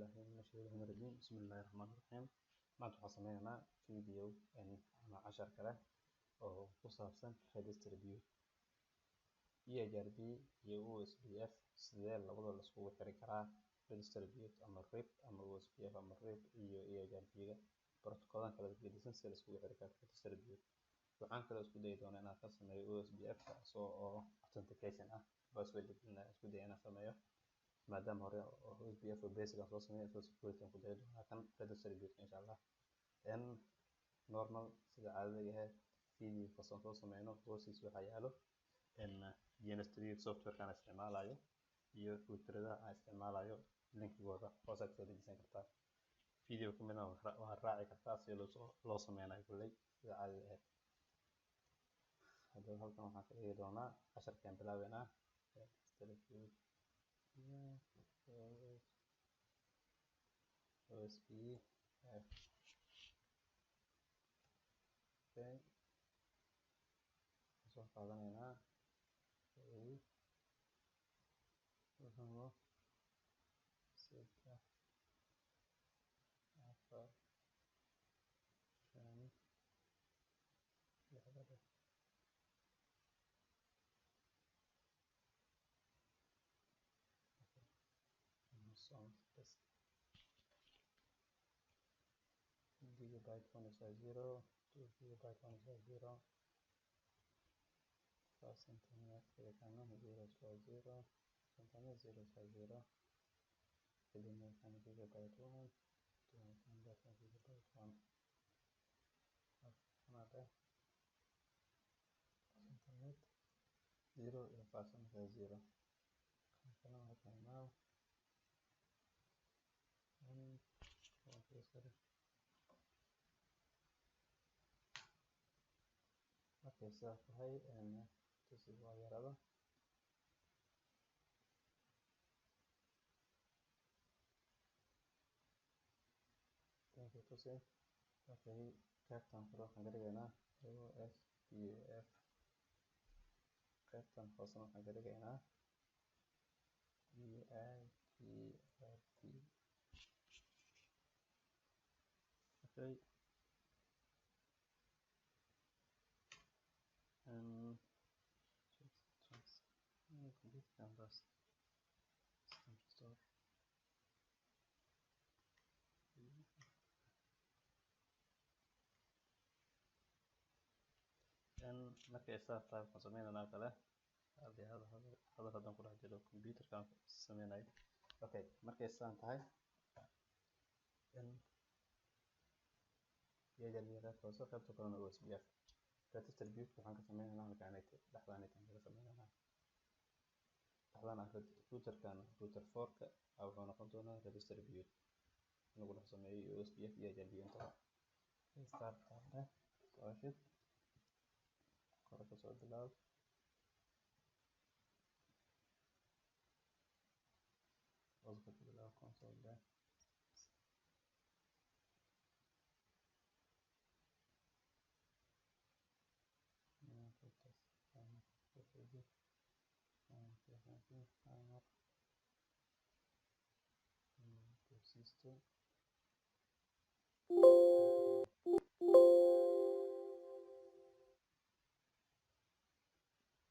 بالله من الشيطان الرجيم بسم الله الرحمن الرحيم maanta waxaan sameynaynaa video ama cashar kale oo ku saabsan register view EIRB iyo OSPF sidee labada la isku xiri karaa register view ama RIP ama OSPF ama RIP iyo EIRB ga protocol kala gedisan si la isku xiri karo register view waxaan kale isku day doonaa inaan ka sameeyo OSPF oo authentication ah password isku day inaan sameeyo maadaama hore OSPF basic aan soo sameeyay soo security ku day doonaa kan register view insha Allah normal sida caadiga ah video kasoo soo sameeyno process waxa yaalo GNS3 software kan isticmaalayo iyo filterada aan isticmaalayo linkigooda hoos aad soo dejisan kartaa video kamid ah waa raaci kartaa si loo sameeyo kulay sida caadiga ah hadda halkan waxaan ka dhigi doonaa casharkan bilaabeena OSPF soo qaadanayna waxaan sida afar shan lixda Amazon bas gigabyte 1.0 2 gigabyte 1.0 first internet kana 0.0 internet 0.0 kedina kana gigabyte 1 2 gigabyte 1 ada internet 0 iyo first internet 0 kana waxaan now okay sidaas tahay tusi waa yarada thank you tusi okay qaybtan kale waxaan ka dhigaynaa OSPF qaybtan hoose waxaan ka dhigaynaa EIRB okay complete canvas system store markay saas tahay waxaan sameynaynaa kale hadda ku dhex jiro computerkan sameynay okay markay saan tahay EIRB hoose qaybta kalena OSPF register view waxaan ka sameynaynaa markaan dhaxdaan ka sameynaynaa routerkan router 4ka wuxuu noqon doonaa register view lagu dhex sameeyo OSPF iyo EIRB inta start washid kor ka soo bilaab console ده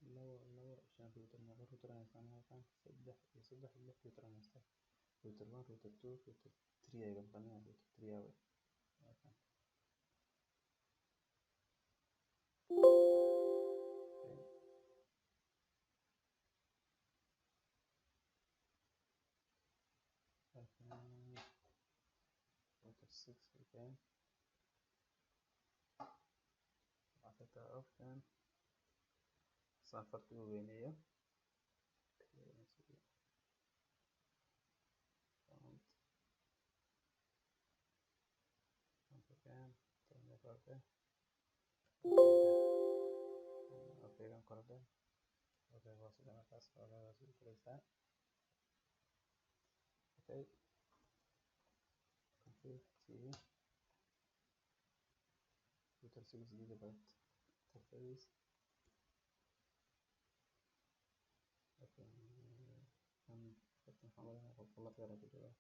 لو عشان روتر أنا استعمل كان صدح روتر أنا استعمل روتر 1 روتر 2 روتر 3 أيضا قلنا روتر 3 أوي روتر 6 again عطيتها option صفرت وبينية كان تاني فرده اوكي كان قرده اوكي واصل انا قاس ولا واصل كريسان اوكي config تي router 6 جيجا بايت interface اوكي كان محمد غلط غير كده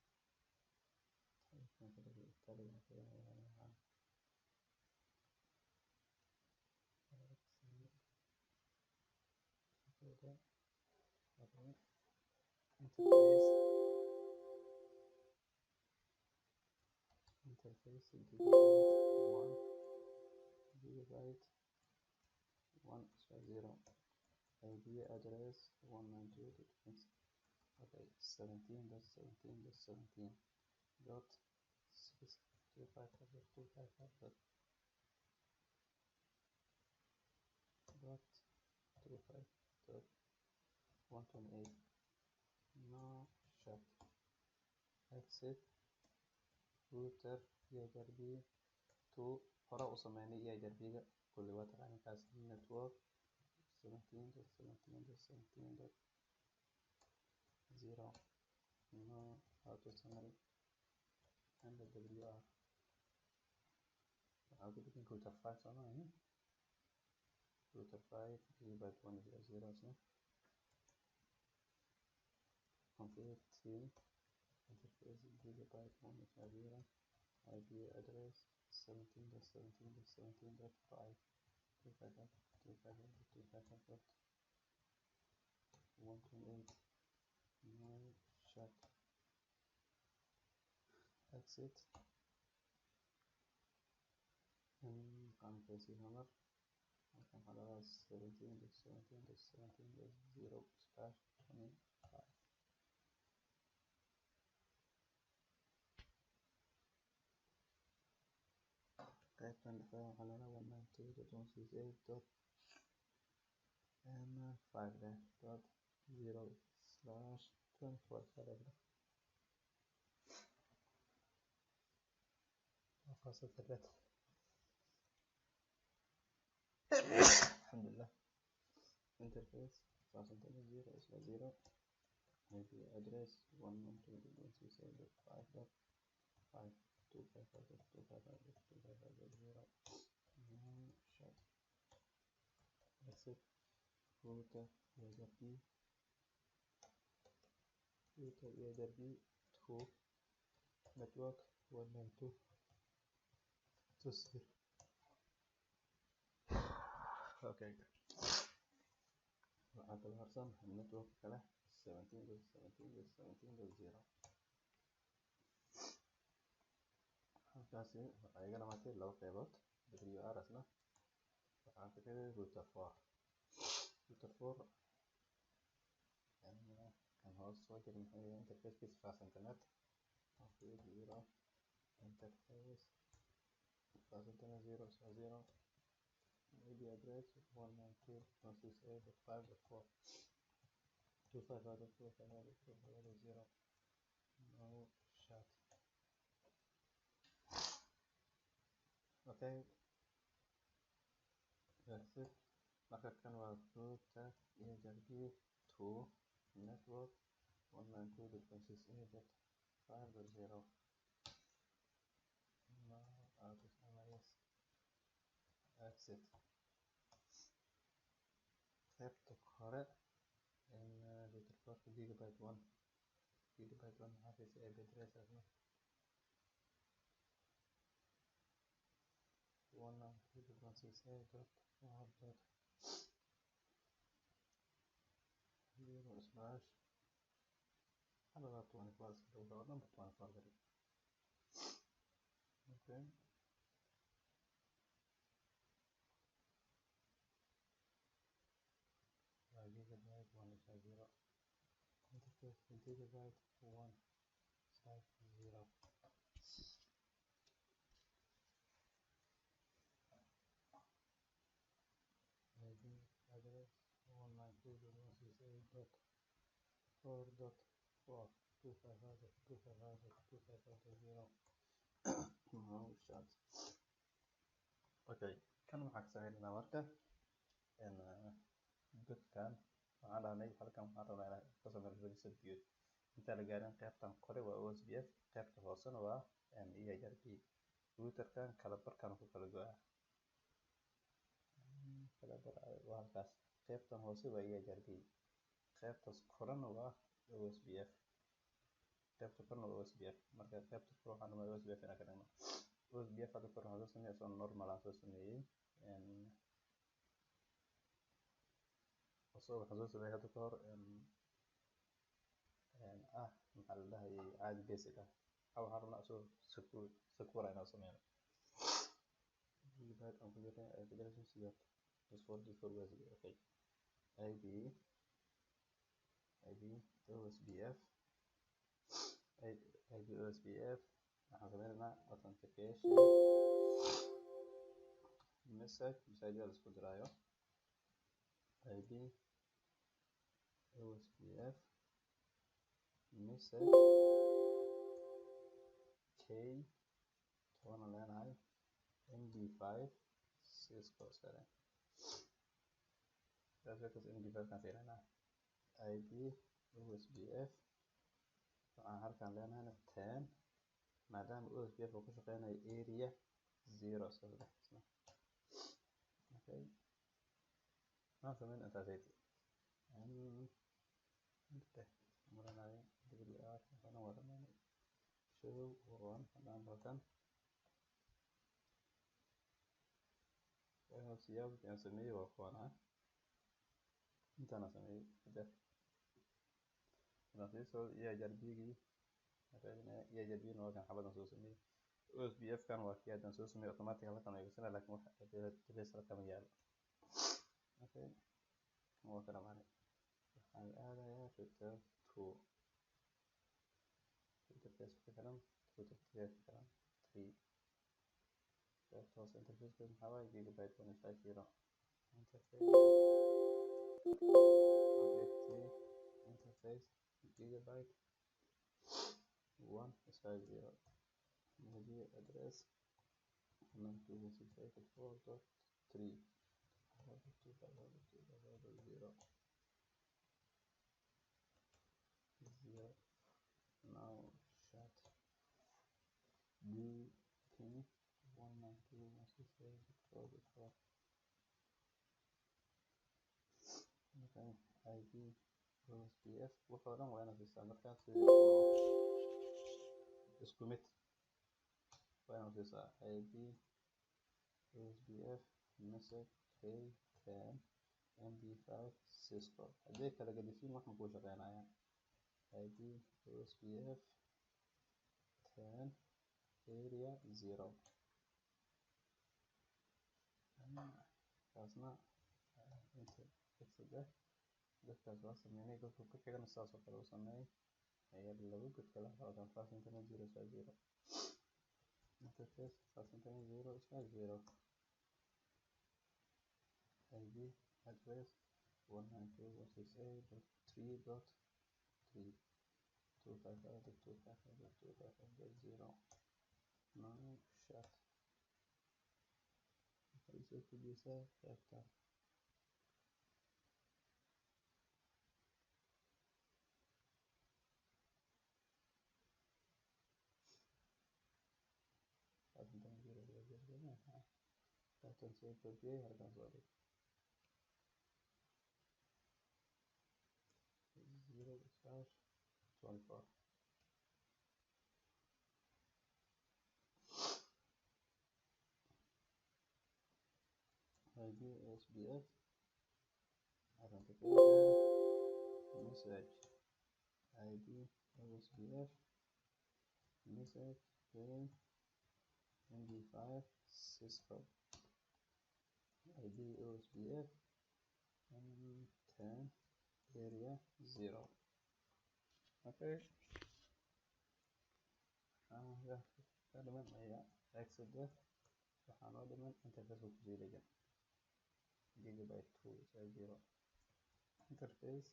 interface gigabyte 1 gigabyte 1/0 IP address 192. Okay, 17.17.17 dot 625.255 dot 25 dot 128. No shut. Exit router EIGRP 2 hore u sameynay EIGRP-ga kulli waa taqaanikaas network 17.17.17.0 no how to summary and the WR waxaa ku degan router 5 soo maaha router 5 gigabyte 100 config team interface gigabyte 100 IP address 17.17.17.5 255.255.128 no shut exit config number 17.17.17.0/25 qaybtan dhexe waxaa lala 192.168.5.0/24 alxamdulillah interface 0/0 IP address 192.168.5.255.255.255.0 no shut exit router EIGRP 2 network 192.168. okay waxaa kala harsan network kale 17.17.17.0 halkaasi waxaa iga dhamaatay laba qaybood WR asna waxaan ka tagay router 4 kan hoos soo jira maxay yahay interfacekiisa fast internet config 0 interface fast internet 0/0 IP address 192.168.5.4 255.255.255.0 no shut okay that's it marka kan waa router EIGRP 2 network 192.168.5.0 no out of memories exit qaybta hore router 4 gigabyte 1 maxaa fiisa IP address asna 192.168.0/24 okay gigabyte 1/0 interface gigabyte 1/0 IP address 192.168.4.4.255.255.255.0 no shut okay kan waxaa ka sameynaa marka godkan waxaan dhahnay halkan waxaan rabnaa inaan ka sameyno register view inta la gaarin qaybtan kore waa OSPF qaybta hoosena waa EIGRP routerkan kala barkan ku kala go'a kala bar waa halkaas qaybtan hoose waa EIGRP qaybtaas korena waa OSPF qaybta korna waa OSPF marka qaybta kor waxaan dhamaa OSPF inaan ka dhigno OSPF hadda kor waxaan soo sameeyay asoo normal aan soo sameeyay asoo waxaan soo sameeyay hadda kahor maxaa la dhahayay caadi basic ah waxaan rabnaa asoo secure inaan sameeyno gigabyte aan ku jirnay federation sida +4 was okay id OSPF id OSPF waxaan sameynaa authentication message la isku diraayo id OSPF message k toona leenahay md5 cisco sare taasoo md5 kan fiirinaa id OSPF waxaan halkan leenahay 10 maadaama OSPF uu ku shaqeynayo area 0 saddex okay waxaan sameynaa intaasay maranayo WR waxaan waranay show one hadaan halkan siyaabta aan sameeyay waa kuwan intaan sameeyay hadda soo EIRB-gii EIRB-na waa kan xabadan soo sameeyay OSPF kan waa kii hadaan soo sameeyay automatic halkan ay gasana laakiin waxa database halkan yaalo okay waa kana macna waxaan aadayaa return to interface kalan interface kalan 3 first interface maxaa waaye gigabyte 150 interface interface gigabyte 150 media address 192.168.4.3 0 now shut do king 192.168.4.4 okay id OSPF wuxuu dhan waa inaad siisaa markaas isku mid waa inaad siisaa id OSPF message k10 md5 cisco haddii kala gedisin wax ma kuu shaqeynayaan id OSPF 10 area 0 kaasna inta exit dadkaas waa sameynay dadku ku xigana saas oo kale u sameeyay ayaa lagu godka la qaadan fast internet 0 interface fast internet 0 id address 192.168.3.3 255.255.255.0 now shut soo kudisa qaybta dan jiro qaybtan soo kordhiyay halkan soo dhig 0/24 id OSPF authentication message id OSPF message md5 cisco id OSPF 10 area 0 okay dhiman ayaa exit waxaa noo dhiman interface ku sii dhegan gigabyte 2/0 interface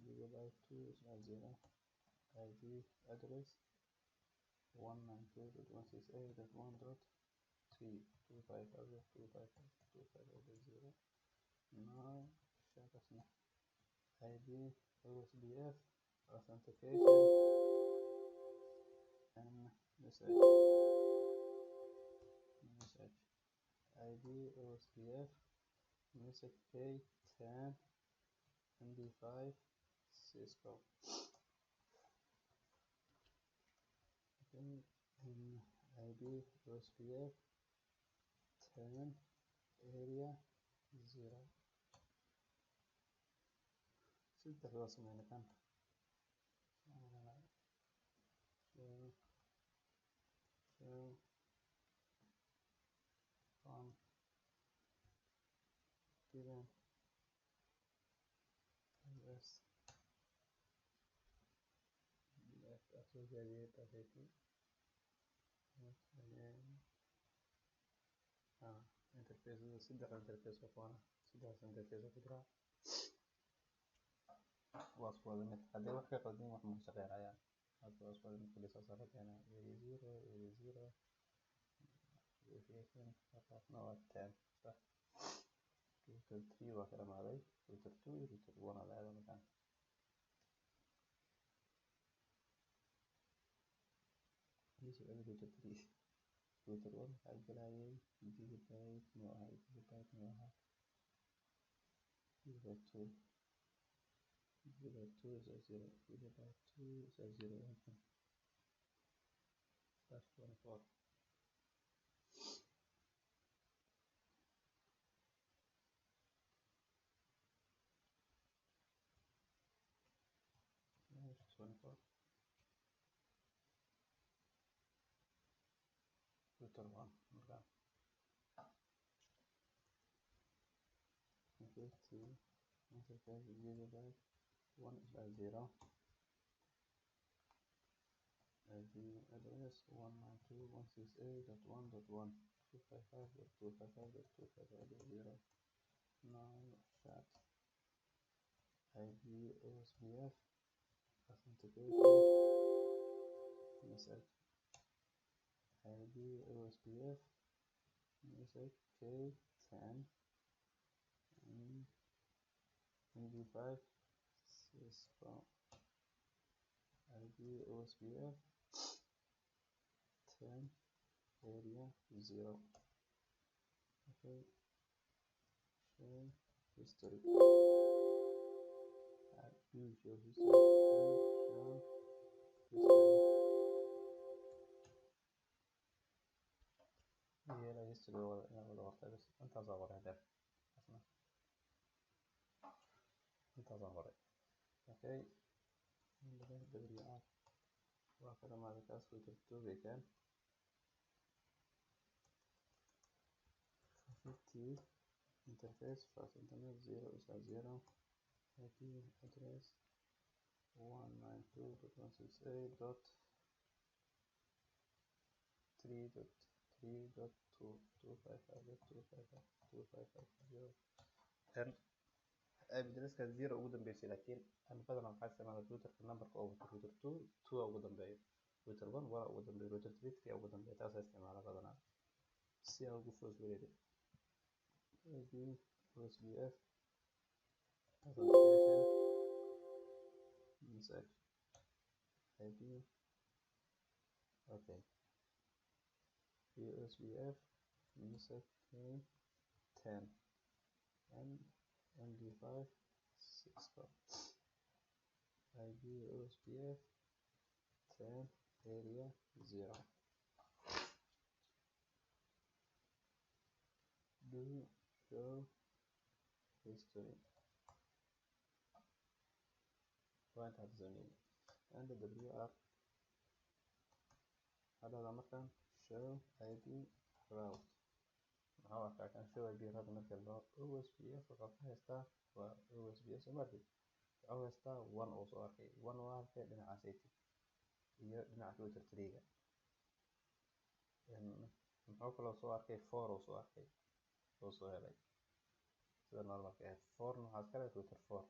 gigabyte 2/0 id address 192.168.1.3 255.255.255.0 now shut us now id OSPF authentication and message id OSPF message k10 md5 cisco id OSPF 10 area 0 saddex waa sameyna kan show on given us associated authority interface saddex interface oo kuwana saddex interface oo ku jira waa isku wada mid haddii wax ka qaldin wax ma shaqeynayaan hadda waa isku wada mid kaliya soo saarayna area 0 verification no waa 10 صح router 3 waa ka dhamaaday router 2 router 1 ala aado markaan router 3 router 1 waxaa galayay gigabyte no aha gigabyte no aha gigabyte 2 gigabyte 2 is a 0 gigabyte 2 is a 0 slash 24 24 router 1 markaan okay 2 interface gigabyte 1 is a 0 IP address 192.168.1.1 255.255.255.0 now chat IP OSPF authentication message IP OSPF message K10 MD5 Cisco IP OSPF 10 area 0 okay show history show history show history يلا history ولا وقت بس انت صغر هذا اصلا انت صغر okay WR وكذا ما ذكرت router 2 بكام 50 interface fast internet 0 is a 0 IP address 192.168.3.3.255.255.255.0 addresska 0 ugu dambeysay laakiin aan badanaa waxaa isticmaalaa routerka numberka oo wato router 2 ugu dambeeyo router 1 1 ugu dambeeyo router 3 ugu dambeeyo taas isticmaala badanaa si aan ugu foos weeyay IP OSPF authentication message IP okay OSPF message K10 and MD5 Cisco IP OSPF 10 area 0 do show history point at the name and the WR هذا مركان show IP route maxaa arkaa kan show IP route marka loo OSPF waxaa ka haystaa waa OSPF markii waxaa haystaa 1 oo soo arkay 1 waa halka dhinaca safety iyo dhinaca router 3 muxuu kaloo soo arkay 4 oo soo arkay oo soo helay sida normalka ah 4 waxaa kale router 4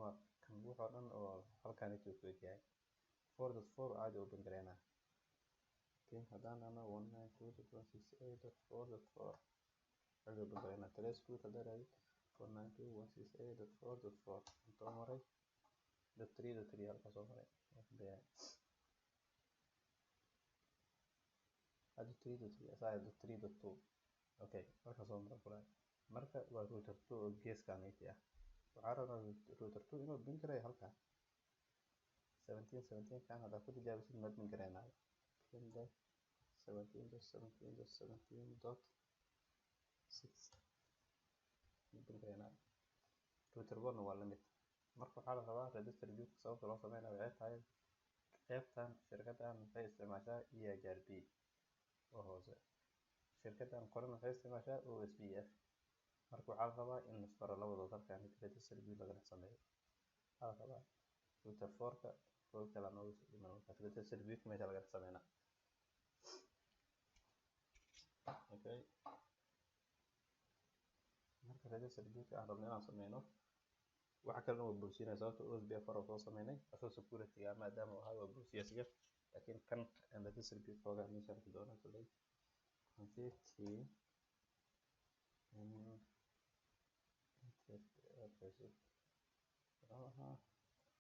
waa kan wuxuu dhan oo halkaan intuu ku yahay 4.4 caadi open gareena لكن هدانا أنا 192.168.4.4 حلو بقينا تلسكو تدري 192.168.4.4 انتو مري .3 هالك صو مري هذا 3.3 أساعد 3.2 أوكي هالك صو مري كلها مركا وروتر 2 جيس كانيتيا وعرنا روتر 2 إنه بنكري هالك 17 كان هذا كل جابس المد من كرينا 17.17.17.17.6 router 1 waa lamid. marka waxaa la rabaa register view sababta loo sameynayo waxay tahay qaybtan shirkadan waxay isticmaashaa EIGRP oo hoose, shirkadan korena waxay isticmaashaa OSPF. marka waxaa la rabaa in la isbaro labadooda halkan register view laga dhex sameeyo. waxaa la rabaa router 4ka oo kala noogu dhiman register view meesha laga dhex sameynaa. okay marka register view aan rabno inaan sameyno waxa kale oo bulshada sababta OSPF hore soo sameynay asoo security maadaama uu ahaa bulshada laakiin kan register view fooga meesha ku doona today config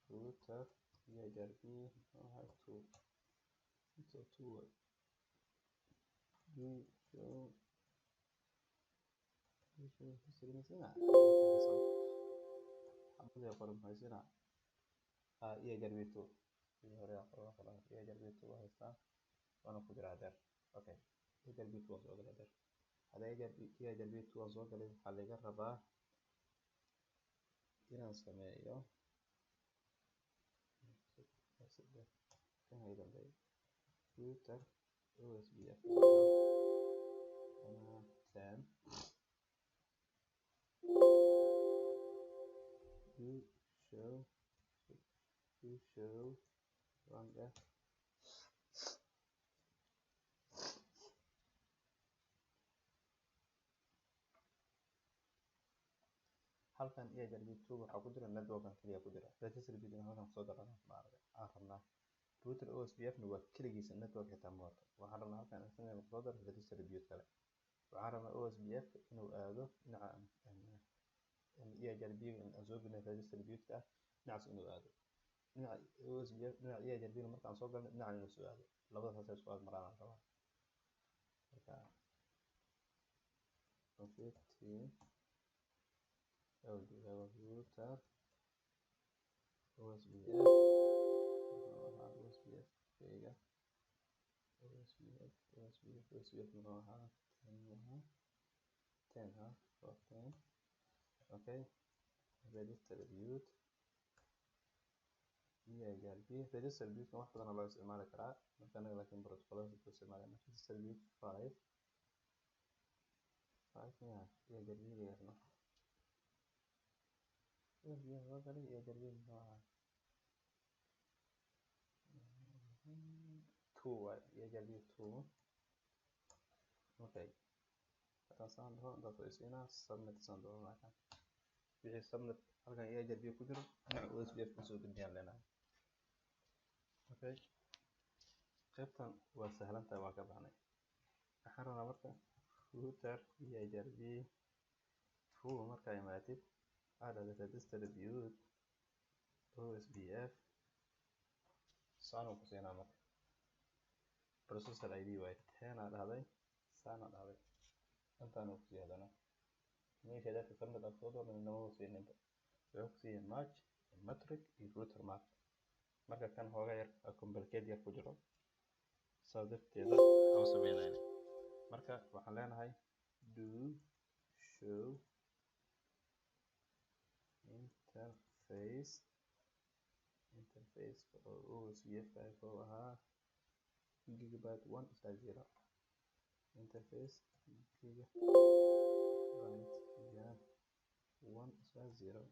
router EIGRP 2 waxaa laga rabaa inaan sameeyo router OSPF 10 show ranga halkan EIGRP 2 waxaa ku jira networkan kaliya ku jira register view halkan soo galana maaragtay aan rabnaa router OSPF waa kaligiisa network xitaa ma wato. waxaan rabnaa halkan in sameyno folder register view kale. waxaan rabnaa OSPF inuu aado dhinaca EIGRP aan soo gelin register view ka dhinacaas inuu aado dhinaca OSPF dhinaca EIGRP markaan soo galno dhinaca inuu soo aado labadaas isku aad maraan rabaa. marka config router OSPF kayga OSPF nooca 10 okay register view EIGRP register view wax badan loo isticmaali karaa marka laakiin protocol ku isticmaalana register view 5 EIGRP gaarno EIGRP nooca 2 EIGRP 2 okay taasaan dadku isina submit saan doonaa wixii submit halkan EIGRP ku jiro dhinaca OSPF ku soo gudbiyaan leenahay. okay qaybtan waa sahlantahay waa ka baxnay. waxaan rabnaa marka router EIGRP 2 marka imaatid aad register view OSPF saan ku siinaa marka processor ID way 10 dhahday saan dhahday intaan ku siyaadana meesha dadka submit afkooda inuu siinay wuxuu siiyay match metric iyo router map. marka kan hooga yar complicated yar ku jiro sababteeda aan sameynayna. marka waxaan leenahay do show interface oo OSPF oo ahaa gigabyte 1/0 interface gigabyte 1/0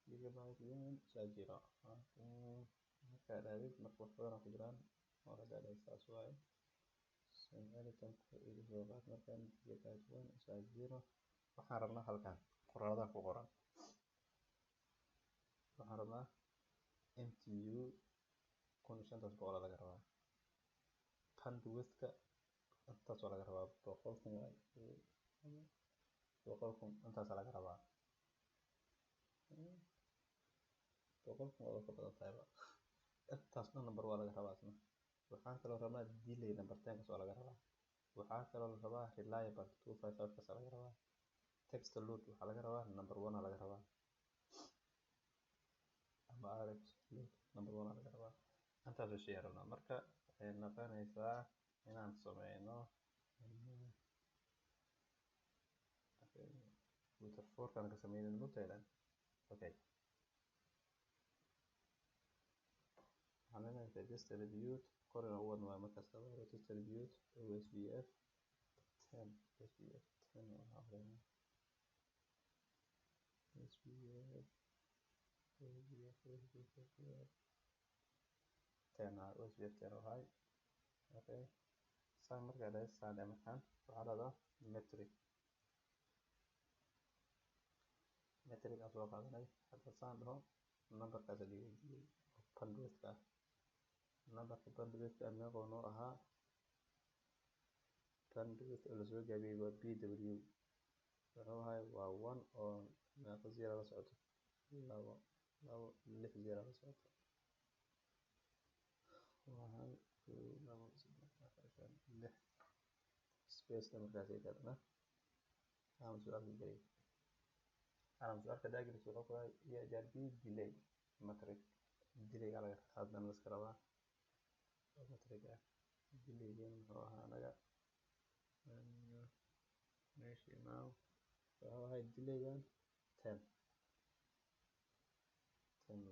gigabyte 1/0 marka dhaadid marka wax badan ku jiraan oo la dhaadhay saas waaye sameytan marka gigabyte 1/0 waxaan rabnaa halkan qoraalada ku qoran waxaan rabnaa MTU 1500 laga rabaa bandwidth-ka intaas laga rabaa 100,000 intaas laga rabaa 100,000 oo ka badan tahay intaas number waa laga rabaa isna. waxaan kaloo rabnaa delay number 10 ka laga rabaa. waxaan kaloo rabaa reliable 255 ka laga rabaa. text load waxa laga rabaa number 1 laga rabaa ama RX load number 1 laga rabaa intaas oo shay rabnaa. marka waxay noqonaysaa inaan sameyno router 4 kan ka sameeyay mutaylan. Okay, waxaan leenahay distribute korna u wadno markaas waa distribute OSPF 10 OSPF 10 waxaa leenahay OSPF 10 waxay. Okay, saan markaa la saan markaan waxaa la metric aan soo qaadanay hadda saan dhaho numberkaas la dhigay bandwidth numberka bandwidth meeqoo noo ahaa bandwidth oo la soo gaabiyay waa BW wuxuu ahay waa 1 oo meeqa zero la socoto 6 zero la socoto waxaan space markaas ay taadna aan su'aal gelay su'aalka daagris wuxuu ku yahay EIRB delay metric delay laga hadlan la iska rabaa metric delay wuxuu ahaa anaga meeshii now wuxuu ahay delay 10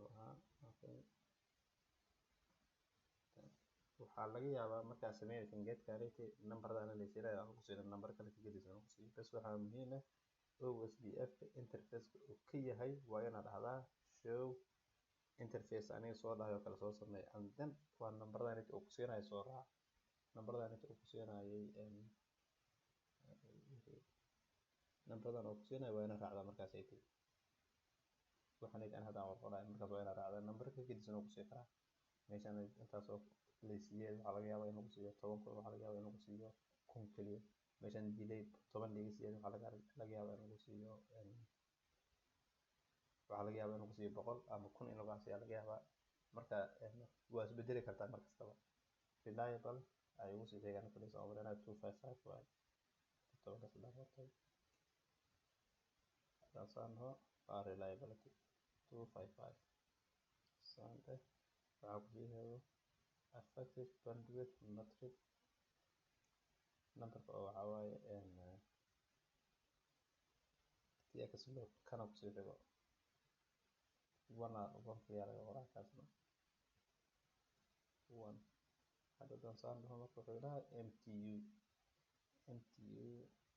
waxaa okay waxaa laga yaabaa markaa sameeyay geedka reeti numberada la isleeyahay aan ku siino number kale ka gedisan ku siino bas waxaa muhiim ah OSPF interface uu ka yahay waa inaad dhahdaa show interface aniga soo dhahayo kala soo sameey and then waa numberada inta uu ku siinayo soo raac numberada inta uu ku siinayo numberada uu ku siinayo waa inaad raacdaa markaas ay tahay waxaan idin hadda qorqoray markaas waa inaad raacdaa number ka gedisan uu ku sii karaa meeshan intaas oo leysiyay waxa laga yaabaa inuu ku siiyo 10 kun waxa laga yaabaa inuu ku siiyo 1000 kaliya meeshan delay 10 leysiyay waxa laga yaabaa inuu ku siiyo waxa laga yaabaa inuu ku siiyo 100 ama 1000 inuu gaarsiiyo laga yaabaa marka waa isbedeli kartaa mar kastaba reliable ay ugu sii sheegaan kaliya oo wadana 255 waay tobanka saddex hortay taasoo reliability 255 sante waxaa ku siiyo effective bandwidth metric numberka oo waxaa waaye tx load kana ku sii xigo wana clear laga kaasna one hadda dan dhaho marka wuxuu dhahay MTU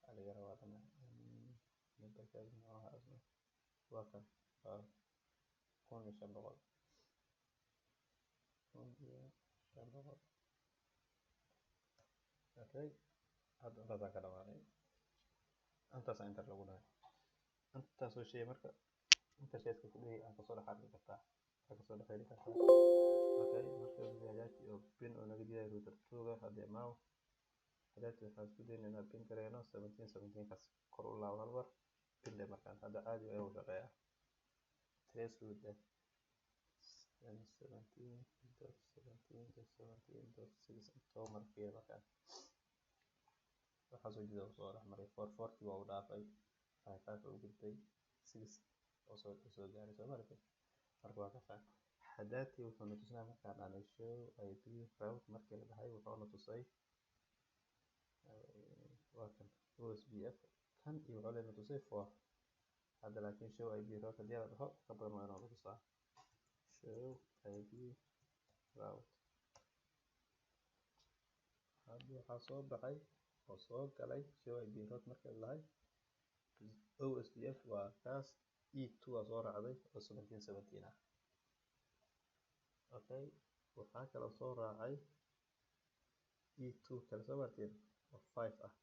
aliga rabaa dana numberka nooca asna waa kan 1500 okay hadda intaas ka dhamaanay intaas inta lagu dhahay intaas oo shay marka interface ku dhigay aan kasoo dhaxli kartaa okay marka hagaajinta iyo pin oo naga diyaar router 2 hadda maaw hadaati waxaan isku daynaynaa pin kareeno 17 kaas kor u laabo hal mar pin de markaan hadda caadi ay u shaqeeyaa trace route 17.17.17.6 intuu markii markaan waxaa soo jeeda soo maray 440 waa u dhaafay 55 u gudbay 6 oo soo gaaray soo maray marka waa ka faan hadaati wuxuu na tusnaa markaan aan show IP route markii la dhahay wuxuu na tusay waa kan OSPF kan iyo wuxuu leeyahay tusay 4 hadda laakiin show IP route hadii la dhaho ka badan waa inuu tusaa show IP route hadda waxaa soo baxay oo soo galay show IP route markii la dhahay OSPF waa kaas E2 waa soo raacday oo 17 ah okay waxaa kala soo raacay E2 kala soo martiin oo 5 ah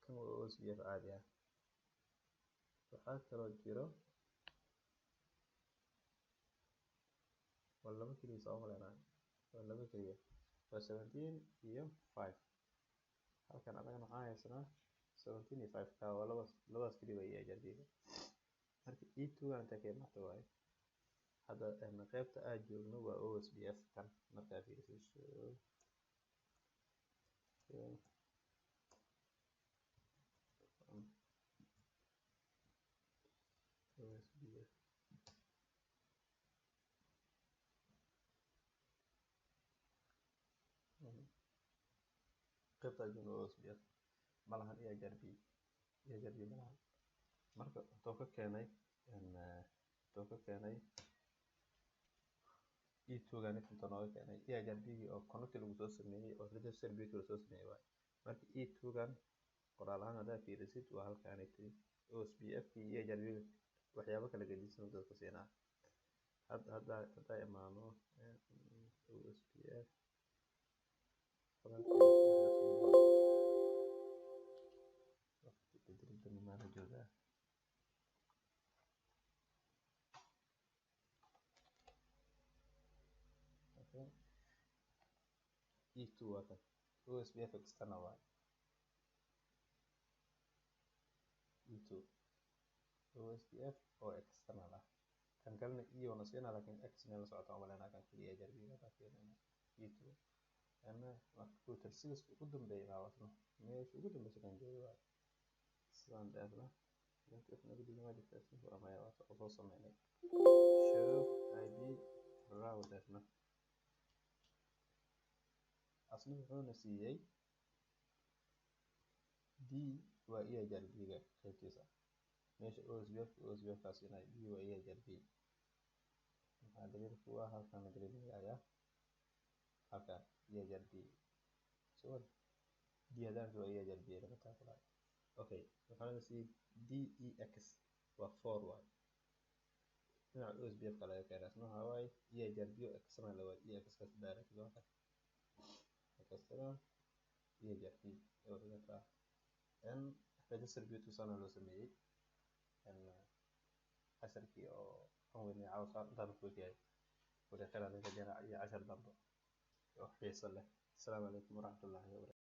kan waa OSPF caadi ah waxaa kaloo jiro waa laba kaliya soo marayna waa laba kaliya waa 17 iyo 5 halkan anagana waxaan haysanaa 17 iyo 5 ka waa labadaas kaliya ay jardiga marka E2 aan taagay maxaa waaye hadda qaybta aad joogno waa OSPF kan marka fiiriso OSPF qaybta jooga OSPF malahan EHRB malahan marka wuxuu ka keenay E2gan inta nooga keenay EHRB oo connected lagu soo sameeyay oo register bit lagu soo sameeyay waay marka E2gan qoraal ahaan hadaa fiirisid waa halkaan OSPF iyo EHRB waxyaabo kala gedisan dadka siinaa hadda imaano OSPF E2 waa kan OSPF external waay E2 OSPF oo external ah kan kalena E oo nasiina laakiin X meel la socota umaleyna kan kaliya EHRB ga fiirina E2 ama markuu tarsiis ugu dambeeyay laawatno meesha ugu dambeysay kan joogo waay sidaan dheerna inta naga digan waa jirtaa si waa maya waa soo sameynay show ID routerna asna wuxuuna siiyay D waa EHRB ga qaybtiisa meesha OSPF kaas inay D waa EHRB maxaa daliil kuwa halkaan daliilaya halkaan EHRB so D hadaan waa EHRB laga taabala okay waxaana siiyay DEX waa 4 waay dhinaca OSPF ka laga keenay asna waxaa waaye EHRB oo external waa EX kaas direct waa external EHRB oo laga taa register bit sana loo sameeyay casharkii oo aan weynay caawa intaan ku yahay wada kala laga jira iyo cashar dambe oo xiiso leh. Assalaamu calaykum waraxmatullaahi wabarakaatuh.